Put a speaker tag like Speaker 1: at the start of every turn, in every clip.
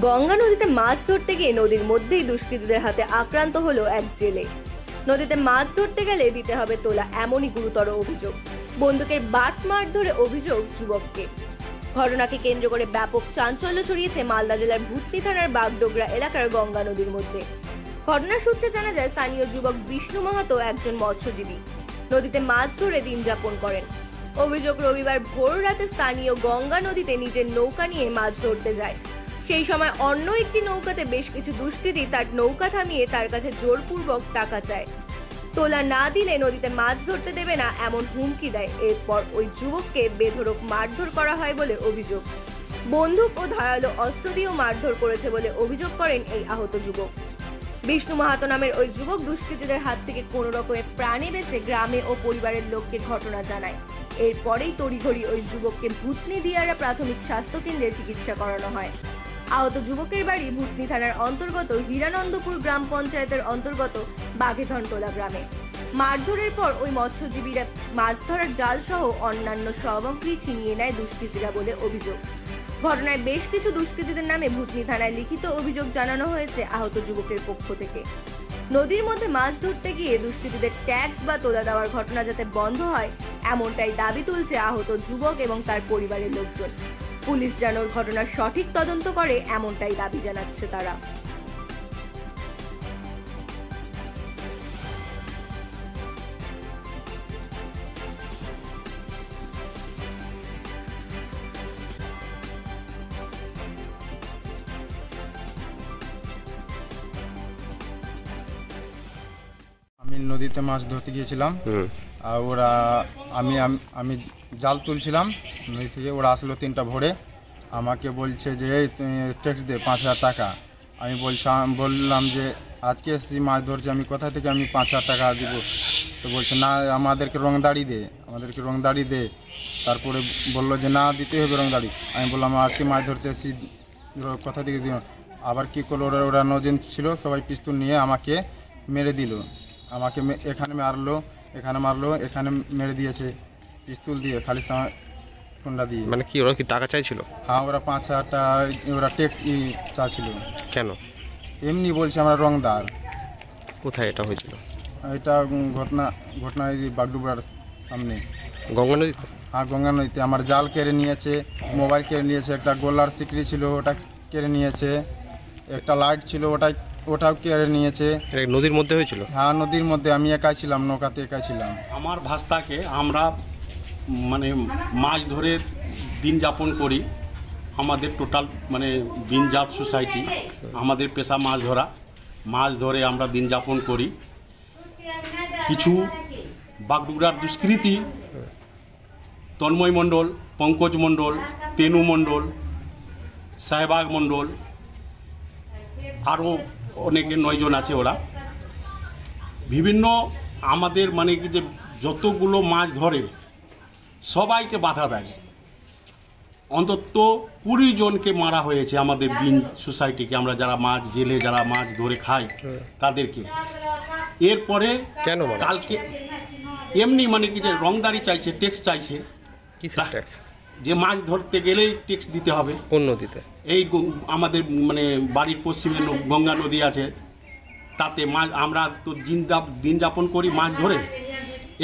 Speaker 1: গঙ্গা নদীতে মাছ ধরতে গিয়ে নদীর মধ্যেই দুষ্কৃতীদের হাতে আক্রান্ত হলো এক জেলে। নদীতে মাছ ধরতে গেলে দিতে হবে তোলা এমনই গুরুতর অভিযোগ। বন্দুকের বাট মার ধরে অভিযোগ যুবককে। ঘটনাকে কেন্দ্র করে ব্যাপক চাঞ্চল্য ছড়িয়েছে মালদা জেলার ভূতনি থানার বাগডোগরা এলাকার গঙ্গা নদীর মধ্যে। ঘটনার সূত্রে জানা যায়, স্থানীয় যুবক বিষ্ণু মাহাতো একজন মৎস্যজীবী, নদীতে মাছ ধরে দিন যাপন করেন। অভিযোগ, রবিবার ভোর রাতে স্থানীয় গঙ্গা নদীতে নিজের নৌকা নিয়ে মাছ ধরতে যায়। সেই সময় অন্য একটি নৌকাতে বেশ কিছু দুষ্কৃতী তার নৌকা থামিয়ে তার কাছে জোরপূর্বক টাকা চায়। তোলা না দিলে নদীতে মাছ ধরতে দেবে না এমন হুমকি দেয়। এরপর ওই যুবককে বেধড়ক মারধর করা হয় বলে অভিযোগ। বন্দুক ও ধারালো অস্ত্র দিয়েও মারধর করেছে বলে অভিযোগ করেন এই আহত যুবক। বিষ্ণু মাহাতো নামের ওই যুবক দুষ্কৃতীদের হাত থেকে কোনো রকমে প্রাণে বেঁচে গ্রামে ও পরিবারের লোককে ঘটনা জানায়। এরপরেই তড়িঘড়ি ওই যুবককে ভূতনি দিয়ারা প্রাথমিক স্বাস্থ্য কেন্দ্রে চিকিৎসা করানো হয়। আহত যুবকের বাড়ি ভূতনি থানার অন্তর্গত হীরানন্দপুর গ্রাম পঞ্চায়েতের অন্তর্গত বাঘেধনটোলা গ্রামে। মারধরের পর ওই মৎস্যজীবীরা মাছ ধরার জাল সহ অন্যান্য সামগ্রী ছিনিয়ে নেয় দুষ্কৃতীরা বলে অভিযোগ। ঘটনায় বেশ কিছু দুষ্কৃতীদের নামে ভূতনি থানায় লিখিত অভিযোগ জানানো হয়েছে আহত যুবকের পক্ষ থেকে। নদীর মধ্যে মাছ ধরতে গিয়ে দুষ্কৃতীদের ট্যাক্স বা তোলা দেওয়ার ঘটনা যাতে বন্ধ হয়, এমনটাই দাবি তুলছে আহত যুবক এবং তার পরিবারের লোকজন। পুলিশ যেন ঘটনার সঠিক তদন্ত করে, এমনটাই দাবি জানাচ্ছে তারা।
Speaker 2: আমি নদীতে মাছ ধরতে গিয়েছিলাম, আর আমি জাল তুলছিলাম নদী থেকে। ওরা আসলো 3টা ভোরে, আমাকে বলছে যে ট্যাক্স দে 5000 টাকা। আমি বললাম যে আজকে এসেছি মাছ ধরছি, আমি কোথা থেকে আমি 5000 টাকা দিব? তো বলছে না, আমাদেরকে রংদাড়ি দে। তারপরে বললো যে না, দিতে হবে রংদাড়ি। আমি বললাম আজকে মাছ ধরতে এসেছি, কোথা থেকে দিব? আবার কী করলো, ওরা 9 জন ছিল, সবাই পিস্তল নিয়ে আমাকে মেরে দিল। আমাকে এখানে মারলো, এখানে মেরে দিয়েছে পিস্তল দিয়ে, খালি কোনটা দিয়ে।
Speaker 3: মানে কি ওরা কি টাকা চাইছিল?
Speaker 2: হ্যাঁ, ওরা 5000 টাকা ওরা ট্যাক্স চাইছিল।
Speaker 3: কেন?
Speaker 2: এমনি বলছে আমরা রংদার।
Speaker 3: কোথায় এটা হয়েছিল?
Speaker 2: এটা ঘটনা এই বাগডোগরার সামনে
Speaker 3: গঙ্গা নদী।
Speaker 2: হ্যাঁ, গঙ্গা নদীতে। আমার জাল কেড়ে নিয়েছে, মোবাইল কেড়ে নিয়েছে, একটা গোলার সিকড়ি ছিল ওটা কেড়ে নিয়েছে, একটা লাইট ছিল ওটাও কেড়ে নিয়েছে।
Speaker 3: নদীর মধ্যে হয়েছিল?
Speaker 2: হ্যাঁ, নদীর মধ্যে। আমি একাই ছিলাম, নৌকাতে একাই ছিলাম।
Speaker 4: আমার ভাস্তাকে আমরা মাছ ধরে দিন যাপন করি। আমাদের টোটাল বিনজাত সোসাইটি, আমাদের পেশা মাছ ধরে আমরা দিন যাপন করি। কিছু বাগডোগরার দুষ্কৃতী তন্ময় মণ্ডল, পঙ্কজ মণ্ডল, তেনু মণ্ডল, সাহেবাগ মণ্ডল, আরও অনেকে 9 জন আছে। ওরা বিভিন্ন আমাদের কি যে যতগুলো মাছ ধরে সবাইকে বাধা দেয়। অন্তত 20 জনকে মারা হয়েছে আমাদের বিন সোসাইটিকে, আমরা যারা জেলে যারা মাছ ধরে খাই তাদেরকে। এরপরে
Speaker 3: কেন
Speaker 4: কালকে এমনি কি যে রংদারি চাইছে, ট্যাক্স চাইছে।
Speaker 3: কিসের ট্যাক্স? যে
Speaker 4: মাছ ধরতে গেলেই ট্যাক্স দিতে হবে।
Speaker 3: কোন নদীতে? এই
Speaker 4: আমাদের বাড়ির পশ্চিমে গঙ্গা নদী আছে, তাতে আমরা তো দিন যাপন করি মাছ ধরে।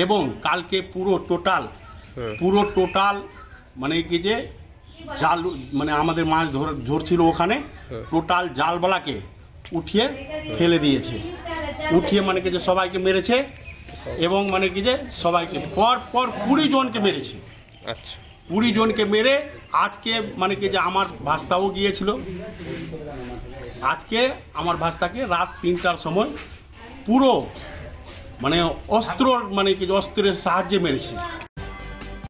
Speaker 4: এবং কালকে পুরো টোটাল কি যে জাল আমাদের মাছ ধরছিল ওখানে, টোটাল জালবালাকে উঠিয়ে ফেলে দিয়েছে। উঠিয়ে কি যে সবাইকে মেরেছে, এবং কি যে সবাইকে পর 20 জনকে মেরেছে।
Speaker 3: আচ্ছা,
Speaker 4: 20 জনকে মেরে আজকে কি যে আমার ভাস্তাও গিয়েছিল। আজকে আমার ভাস্তাকে রাত 3টার সময় পুরো অস্ত্রের সাহায্যে মেরেছে।